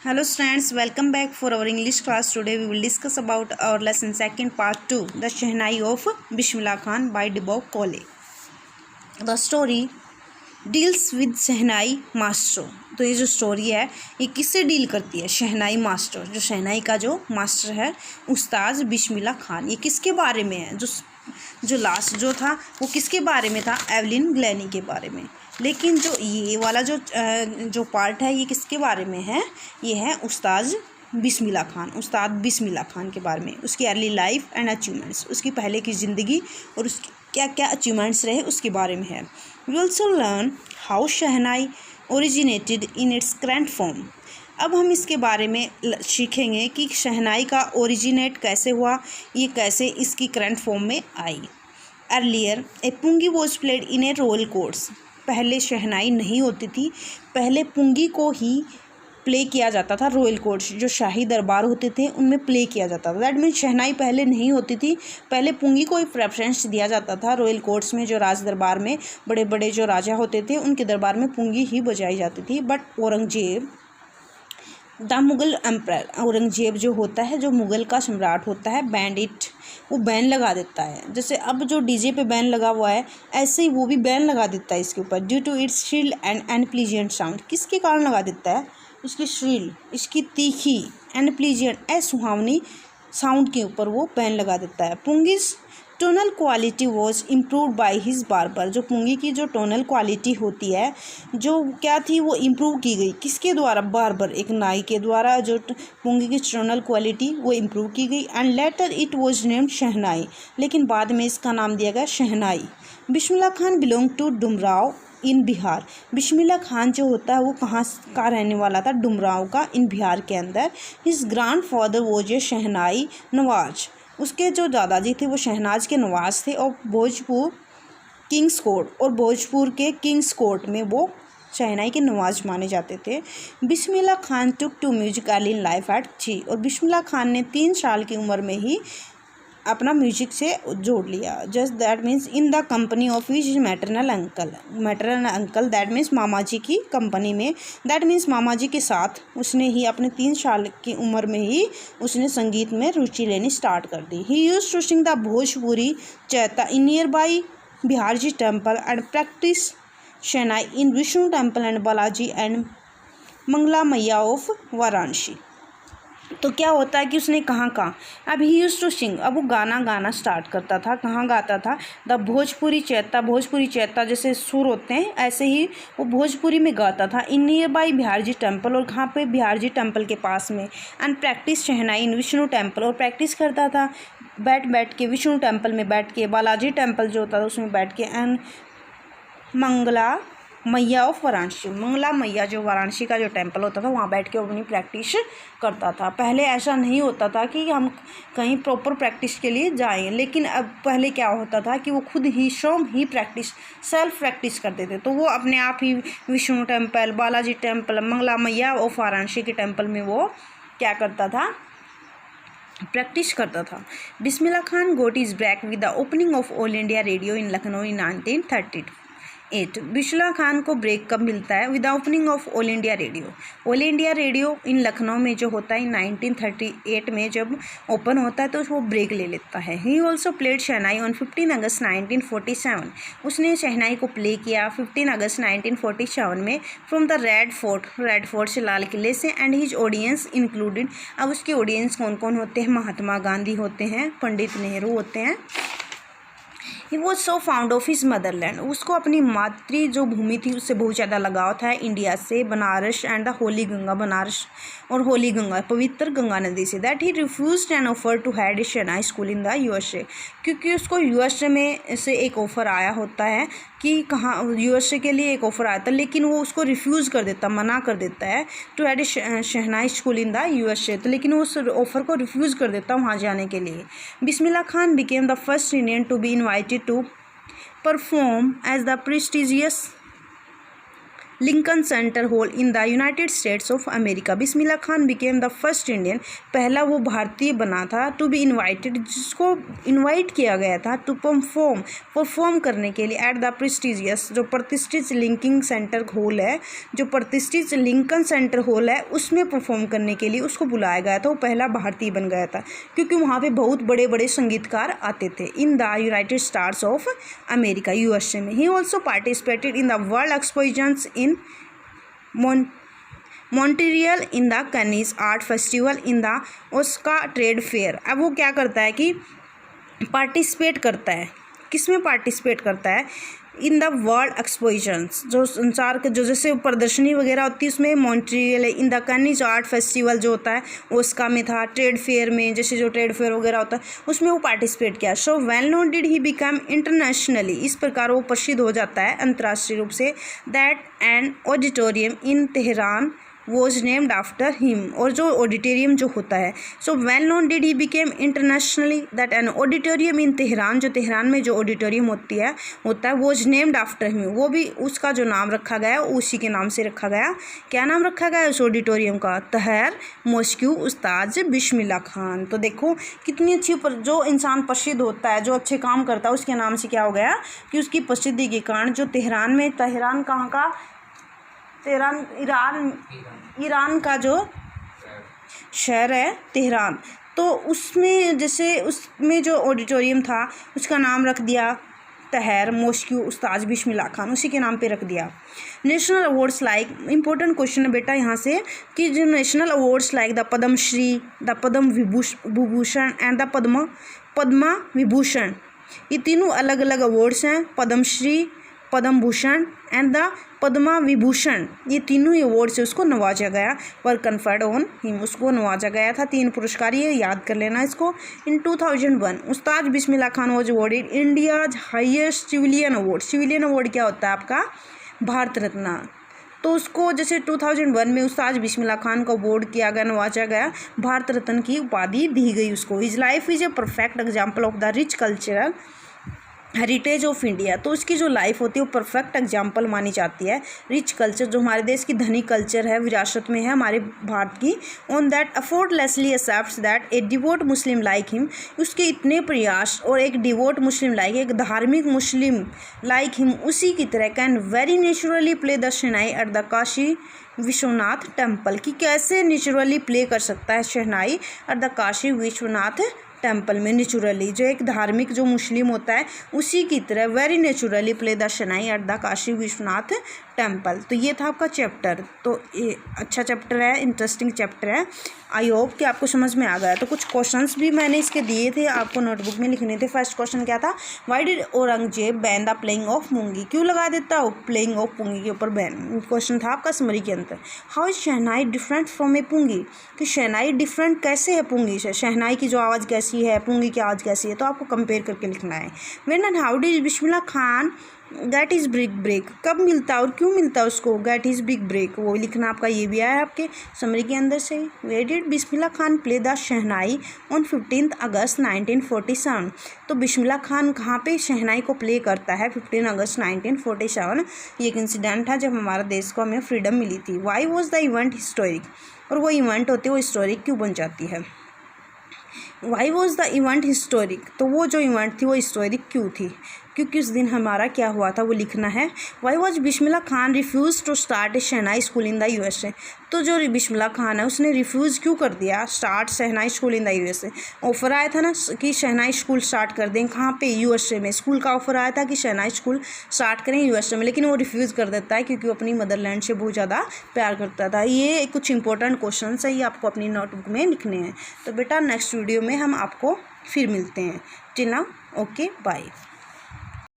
Hello students, welcome back for our English class. Today we will discuss about our lesson second part 2, The Shehnai of Bismillah Khan by Dibou Kole. The story deals with shehnai master. तो ये जो story है ये किससे deal करती है? शहनाई master, जो शहनाई का जो मास्टर है उस्ताद बिस्मिल्लाह खान. ये किसके बारे में है? जो लास्ट जो था वो किसके बारे में था? एवलिन ग्लैनी के बारे में. लेकिन जो ये वाला जो पार्ट है ये किसके बारे में है? ये है उस्ताद बिस्मिल्लाह खान के बारे में. उसकी अर्ली लाइफ एंड अचीवमेंट्स, उसकी पहले की ज़िंदगी और उसकी क्या क्या अचीवमेंट्स रहे उसके बारे में है. We also learn how shehnai originated in its current form. अब हम इसके बारे में सीखेंगे कि शहनाई का ओरिजिनेट कैसे हुआ, ये कैसे इसकी करंट फॉर्म में आई. Earlier a pungi was played in a royal courts. पहले शहनाई नहीं होती थी, पहले पुंगी को ही प्ले किया जाता था. रॉयल कोर्ट्स जो शाही दरबार होते थे उनमें प्ले किया जाता था. दैट मीन्स शहनाई पहले नहीं होती थी, पहले पुंगी को ही प्रेफरेंस दिया जाता था. रॉयल कोर्ट्स में जो राज दरबार में बड़े बड़े जो राजा होते थे उनके दरबार में पुंगी ही बजाई जाती थी. But Aurangzeb the Mughal emperor, Aurangzeb जो होता है, जो मुग़ल का सम्राट होता है, बैंड इट, वो बैन लगा देता है. जैसे अब जो डीजे पे बैन लगा हुआ है ऐसे ही वो भी बैन लगा देता है इसके ऊपर. Due to its shrill and unpleasant sound. किसके कारण लगा देता है? इसकी श्रिल, इसकी तीखी, अनप्लीजेंट, असुहावनी साउंड के ऊपर वो बैन लगा देता है. Pungi's tonal quality was improve by his barber. जो पुंगी की जो टोनल क्वालिटी होती है जो क्या थी वो इम्प्रूव की गई. किसके द्वारा? बार्बर, एक नाई के द्वारा जो पुंगी की टोनल क्वालिटी वो इम्प्रूव की गई. And later it was named shehnai. लेकिन बाद में इसका नाम दिया गया शहनाई. Bismillah Khan belong to Dumraon in Bihar. Bismillah Khan जो होता है वो कहाँ का रहने वाला था? डुमराव का, इन बिहार के अंदर. His grandfather was a shehnai nawaz. उसके जो दादाजी थे वो शहनाज के नवाज थे. और भोजपुर किंग्स कोर्ट, और भोजपुर के किंग्स कोर्ट में वो शहनाई के नवाज माने जाते थे. Bismillah Khan took to music early in life at 3. और बिस्मिल्लाह खान ने 3 साल की उम्र में ही अपना म्यूजिक से जोड़ लिया. Just that means in the company of his maternal uncle, that means मामा जी की कंपनी में. दैट मीन्स मामा जी के साथ उसने ही अपने 3 साल की उम्र में ही उसने संगीत में रुचि लेनी स्टार्ट कर दी. He used to sing the Bhojpuri chaita in nearby Bihar ji temple and practice shehnai in Vishnu temple and Balaji and Mangla Maiya of Varanasi. तो क्या होता है कि उसने कहाँ अब ही यूज्ड टू सिंग, अब वो गाना स्टार्ट करता था. कहाँ गाता था? द भोजपुरी चैता जैसे सुर होते हैं ऐसे ही वो भोजपुरी में गाता था. In nearby Bihar ji temple, और कहाँ पे? बिहार जी टेम्पल के पास में. And practice shehnai in Vishnu temple, और प्रैक्टिस करता था बैठ के विष्णु टेम्पल में बैठ के, बालाजी टेम्पल जो होता था उसमें बैठ के. एंड मंगला मैया ऑफ वाराणसी, मंगला मैया जो वाराणसी का जो टेम्पल होता था वहाँ बैठ के अपनी प्रैक्टिस करता था. पहले ऐसा नहीं होता था कि हम कहीं प्रॉपर प्रैक्टिस के लिए जाएं, लेकिन अब पहले क्या होता था कि वो खुद ही स्वयं ही सेल्फ प्रैक्टिस करते थे. तो वो अपने आप ही Vishnu temple, Balaji temple, Mangla Maiya of Varanasi के टेम्पल में वो क्या करता था? प्रैक्टिस करता था. Bismillah Khan got his break with the opening of All India Radio in Lucknow in 1938. Bismillah Khan को ब्रेक कब मिलता है? With the opening of All India Radio in Lucknow में जो होता है 1938 में जब ओपन होता है तो वो ब्रेक ले लेता है. He also played shehnai on 15 August 1947. उसने शहनाई को प्ले किया 15 अगस्त 1947 में फ्रॉम द रेड फोर्ट से, लाल किले से. एंड हिज ऑडियंस इंक्लूडेड, अब उसके ऑडियंस कौन कौन होते हैं? महात्मा गांधी होते हैं, पंडित नेहरू होते हैं. He was so found of his Motherland. उसको अपनी मातृ जो भूमि थी उससे बहुत ज़्यादा लगाव था, इंडिया से, Banaras and the holy Ganga, Banaras और होली गंगा, पवित्र गंगा नदी से. That he refused an offer to head shehnai school in the USA. क्योंकि उसको यूएसए में से एक ऑफ़र आया होता है कि कहाँ यूएसए के लिए एक ऑफ़र आया था, लेकिन वो उसको रिफ्यूज़ कर देता, मना कर देता है to head shehnai school in the USA. तो लेकिन वो उस ऑफ़र को रिफ्यूज़ कर देता वहाँ जाने के लिए. Bismillah Khan became the first Indian to be invited to perform as the prestigious Lincoln Center Hall in the United States of America. Bismillah Khan became the first Indian, पहला वो भारतीय बना था टू बी इन्वाइटेड, जिसको इन्वाइट किया गया था टू परफॉर्म करने के लिए एट द प्रेस्टिजियस, जो प्रतिष्ठित लिंकिंग सेंटर हॉल है, जो प्रतिष्ठित लिंकन सेंटर हॉल है उसमें परफॉर्म करने के लिए उसको बुलाया गया था। वो पहला भारतीय बन गया था क्योंकि वहाँ पे बहुत बड़े बड़े संगीतकार आते थे। In the United States of America, USA में। He also participated in the world expositions in Montreal in the Cannes art festival in the Osaka trade fair. अब वो क्या करता है कि पार्टिसिपेट करता है, किस में पार्टिसिपेट करता है? इन द वर्ल्ड एक्सपोजिशंस, जो संसार के जो जैसे प्रदर्शनी वगैरह होती है उसमें मॉन्ट्रियल है। इन द कैनिस आर्ट फेस्टिवल जो होता है ओस्का में था। ट्रेड फेयर में, जैसे जो ट्रेड फेयर वगैरह होता है उसमें वो पार्टिसिपेट किया। So well known did he become internationally, इस प्रकार वो प्रसिद्ध हो जाता है अंतर्राष्ट्रीय रूप से। That an auditorium in Tehran was named after him, और जो ऑडिटोरियम जो होता है, so well known did he became internationally that an auditorium in Tehran, जो तेहरान में जो ऑडिटोरियम होता है वॉज नेम्ड आफ्टर हिम, वो भी उसका जो नाम रखा गया उसी के नाम से रखा गया। क्या नाम रखा गया उस ऑडिटोरियम का? तहर मॉस्क्यू उस्ताद बिस्मिल्लाह खान। तो देखो कितनी अच्छी जो इंसान प्रसिद्ध होता है, जो अच्छे काम करता है, उसके नाम से क्या हो गया कि उसकी प्रसिद्धि के कारण जो तेहरान में, तेहरान कहाँ का? तेहरान ईरान का जो शहर है तेहरान, तो उसमें जैसे उसमें जो ऑडिटोरियम था उसका नाम रख दिया तहर मॉस्क्यू उस्ताद बिस्मिल्लाह खान, उसी के नाम पे रख दिया। National awards like, important question है बेटा यहाँ से कि जो national awards like the Padmashri, the Padma Vibhushan and the Padma Vibhushan, ये तीनों अलग अलग अवार्ड्स हैं। पद्मश्री, पद्म भूषण एंड द पद्मा विभूषण, ये तीनों ही अवार्ड से उसको नवाजा गया। पर कन्फर्ड ऑन हिम, उसको नवाजा गया था। 3 पुरस्कार, ये याद कर लेना इसको। In 2001 Ustad Bismillah Khan was awarded India's highest civilian award. Civilian award क्या होता है आपका? भारत रत्न। तो उसको जैसे 2001 में उस्ताद बिस्मिल्लाह खान को अवॉर्ड किया गया, नवाजा गया, भारत रत्न की उपाधि दी गई उसको। His life is a perfect example of the rich cultural heritage of India, तो उसकी जो लाइफ होती है वो परफेक्ट एग्जाम्पल मानी जाती है। रिच कल्चर, जो हमारे देश की धनी कल्चर है, विरासत में है हमारे भारत की। On that effortlessly accepts that A devote Muslim like him, उसके इतने प्रयास और एक डिवोट मुस्लिम लाइक, एक धार्मिक मुस्लिम लाइक हिम उसी की तरह can very naturally play the shehnai at the Kashi Vishwanath temple, कि कैसे नेचुरली प्ले कर सकता है shehnai at the Kashi Vishwanath temple में। नेचुरली, जो एक धार्मिक जो मुस्लिम होता है उसी की तरह very naturally play the shehnai at the Kashi Vishwanath temple. तो ये था आपका चैप्टर। तो ये अच्छा चैप्टर है, इंटरेस्टिंग चैप्टर है। आई होप कि आपको समझ में आ गया। तो कुछ क्वेश्चंस भी मैंने इसके दिए थे, आपको नोटबुक में लिखने थे। फर्स्ट क्वेश्चन क्या था? Why did Aurangzeb ban the playing of pungi, क्यों लगा देता हो प्लेइंग ऑफ पुंगी के ऊपर बैन? क्वेश्चन था आपका समरी के अंदर। How is shehnai different from a pungi, कि शहनाई डिफरेंट कैसे है पुंगी से? शहनाई की जो आवाज़ कैसी है, पुंगी की आवाज़ कैसी है, तो आपको कंपेयर करके लिखना है। When and how did Bismillah Khan get is big break, कब मिलता है और क्यों मिलता है उसको गेट इज बिग ब्रेक, वो लिखना आपका। ये भी आया आपके समरी के अंदर से। Where did Bismillah Khan play the shehnai on 15 August 1947, तो बिस्मिल्लाह खान कहाँ पे शहनाई को प्ले करता है? 15 अगस्त 1947। ये एक इंसिडेंट था जब हमारा देश को हमें फ्रीडम मिली थी। Why was the event historic, और वो इवेंट होती है वो हिस्टोरिक क्यों बन जाती है? Why was the event historic, तो वो जो इवेंट थी वो हिस्टोरिक क्यों थी? क्योंकि उस दिन हमारा क्या हुआ था वो लिखना है। Why was Bismillah Khan refuse to start a shehnai school in the USA, तो जो बिस्मिल्लाह खान है उसने रिफ्यूज़ क्यों कर दिया start shehnai school in the USA? Offer आया था ना कि शहनाई स्कूल स्टार्ट कर दें, कहाँ पे? यूएसए में। स्कूल का ऑफर आया था कि शहनाई स्कूल स्टार्ट करें यूएसए में, लेकिन वो रिफ्यूज़ कर देता है क्योंकि वो अपनी मदरलैंड से बहुत ज़्यादा प्यार करता था। ये कुछ इंपॉर्टेंट क्वेश्चन है, ये आपको अपनी नोटबुक में लिखने हैं। तो बेटा नेक्स्ट वीडियो में हम आपको फिर मिलते हैं। Till now okay bye.